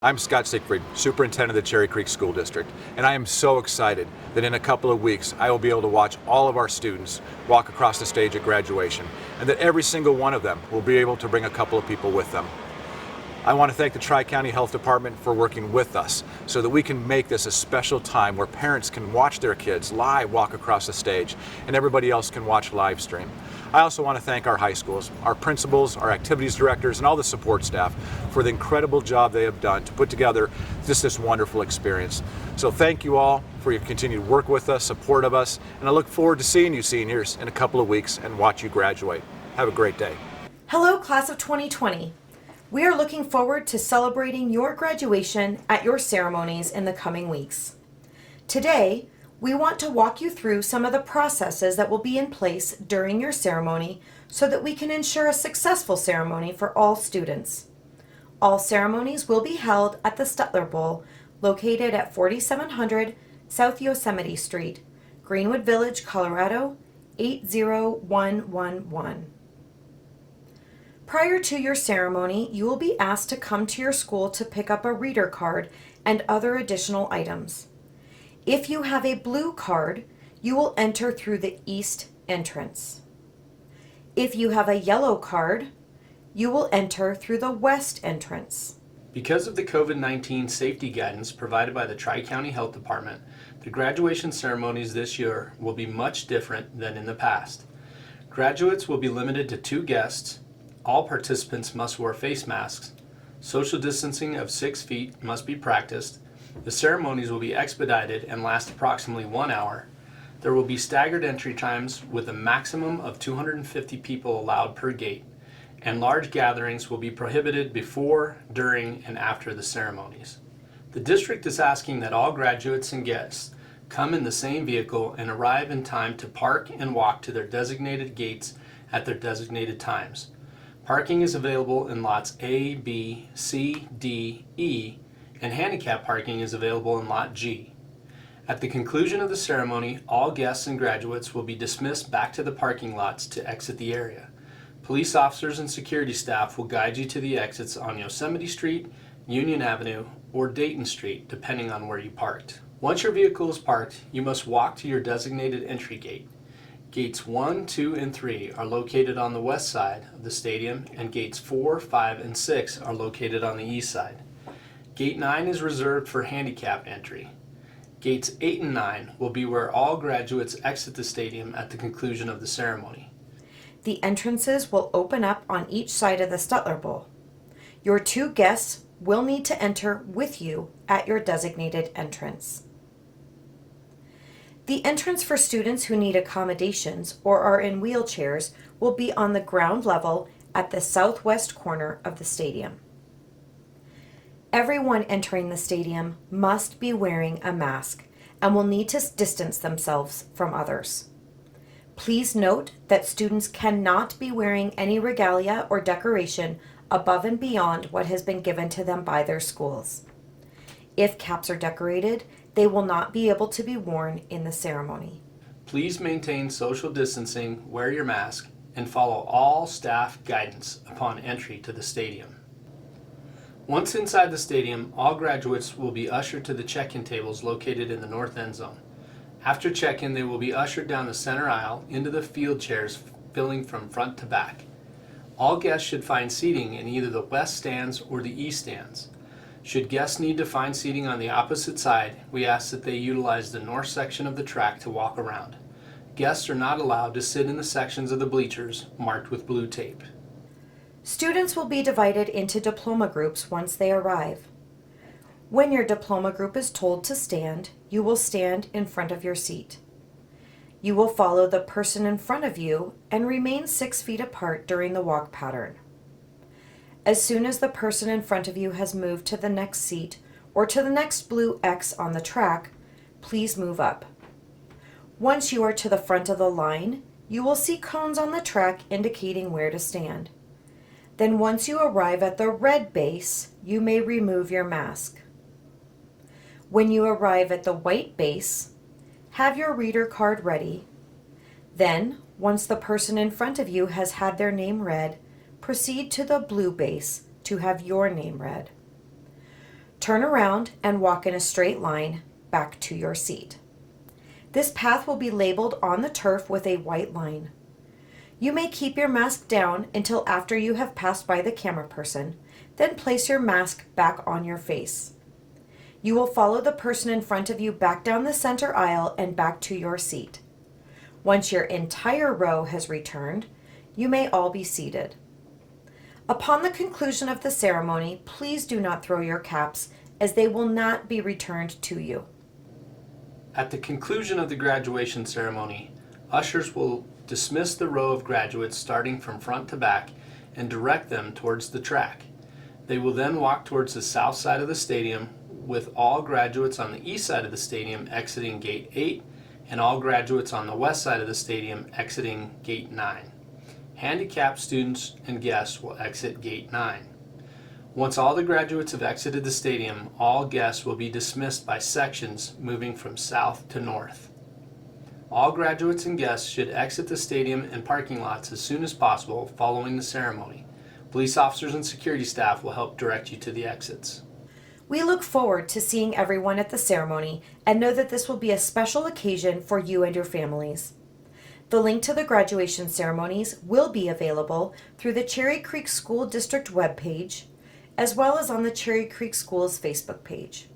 I'm Scott Siegfried, Superintendent of the Cherry Creek School District, and I am so excited that in a couple of weeks I will be able to watch all of our students walk across the stage at graduation, and that every single one of them will be able to bring a couple of people with them. I want to thank the Tri-County Health Department for working with us so that we can make this a special time where parents can watch their kids live walk across the stage and everybody else can watch live stream. I also want to thank our high schools, our principals, our activities directors, and all the support staff for the incredible job they have done to put together just this wonderful experience. So thank you all for your continued work with us, support of us, and I look forward to seeing you seniors in a couple of weeks and watch you graduate. Have a great day. Hello, class of 2020. We are looking forward to celebrating your graduation at your ceremonies in the coming weeks. Today, we want to walk you through some of the processes that will be in place during your ceremony so that we can ensure a successful ceremony for all students. All ceremonies will be held at the Stutler Bowl, located at 4700 South Yosemite Street, Greenwood Village, Colorado, 80111. Prior to your ceremony, you will be asked to come to your school to pick up a reader card and other additional items. If you have a blue card, you will enter through the east entrance. If you have a yellow card, you will enter through the west entrance. Because of the COVID-19 safety guidance provided by the Tri-County Health Department, the graduation ceremonies this year will be much different than in the past. Graduates will be limited to 2 guests. All participants must wear face masks. Social distancing of 6 feet must be practiced. The ceremonies will be expedited and last approximately 1 hour. There will be staggered entry times with a maximum of 250 people allowed per gate, and large gatherings will be prohibited before, during, and after the ceremonies. The district is asking that all graduates and guests come in the same vehicle and arrive in time to park and walk to their designated gates at their designated times. Parking is available in lots A, B, C, D, E, and handicap parking is available in lot G. At the conclusion of the ceremony, all guests and graduates will be dismissed back to the parking lots to exit the area. Police officers and security staff will guide you to the exits on Yosemite Street, Union Avenue, or Dayton Street, depending on where you parked. Once your vehicle is parked, you must walk to your designated entry gate. Gates 1, 2, and 3 are located on the west side of the stadium, and gates 4, 5, and 6 are located on the east side. Gate 9 is reserved for handicap entry. Gates 8 and 9 will be where all graduates exit the stadium at the conclusion of the ceremony. The entrances will open up on each side of the Stutler Bowl. Your 2 guests will need to enter with you at your designated entrance. The entrance for students who need accommodations or are in wheelchairs will be on the ground level at the southwest corner of the stadium. Everyone entering the stadium must be wearing a mask and will need to distance themselves from others. Please note that students cannot be wearing any regalia or decoration above and beyond what has been given to them by their schools. If caps are decorated, they will not be able to be worn in the ceremony. Please maintain social distancing, wear your mask, and follow all staff guidance upon entry to the stadium. Once inside the stadium, all graduates will be ushered to the check-in tables located in the north end zone. After check-in, they will be ushered down the center aisle into the field chairs filling from front to back. All guests should find seating in either the west stands or the east stands. Should guests need to find seating on the opposite side, we ask that they utilize the north section of the track to walk around. Guests are not allowed to sit in the sections of the bleachers marked with blue tape. Students will be divided into diploma groups once they arrive. When your diploma group is told to stand, you will stand in front of your seat. You will follow the person in front of you and remain 6 feet apart during the walk pattern. As soon as the person in front of you has moved to the next seat or to the next blue X on the track, please move up. Once you are to the front of the line, you will see cones on the track indicating where to stand. Then once you arrive at the red base, you may remove your mask. When you arrive at the white base, have your reader card ready. Then, once the person in front of you has had their name read, proceed to the blue base to have your name read. Turn around and walk in a straight line back to your seat. This path will be labeled on the turf with a white line. You may keep your mask down until after you have passed by the camera person, then place your mask back on your face. You will follow the person in front of you back down the center aisle and back to your seat. Once your entire row has returned, you may all be seated. Upon the conclusion of the ceremony, please do not throw your caps, as they will not be returned to you. At the conclusion of the graduation ceremony, ushers will dismiss the row of graduates starting from front to back and direct them towards the track. They will then walk towards the south side of the stadium, with all graduates on the east side of the stadium exiting Gate 8 and all graduates on the west side of the stadium exiting Gate 9. Handicapped students and guests will exit Gate 9. Once all the graduates have exited the stadium, all guests will be dismissed by sections moving from south to north. All graduates and guests should exit the stadium and parking lots as soon as possible following the ceremony. Police officers and security staff will help direct you to the exits. We look forward to seeing everyone at the ceremony and know that this will be a special occasion for you and your families. The link to the graduation ceremonies will be available through the Cherry Creek School District webpage, as well as on the Cherry Creek Schools Facebook page.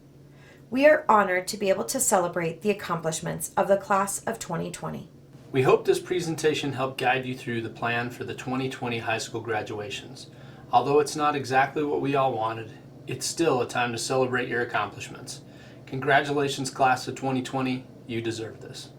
We are honored to be able to celebrate the accomplishments of the class of 2020. We hope this presentation helped guide you through the plan for the 2020 high school graduations. Although it's not exactly what we all wanted, it's still a time to celebrate your accomplishments. Congratulations, class of 2020. You deserve this.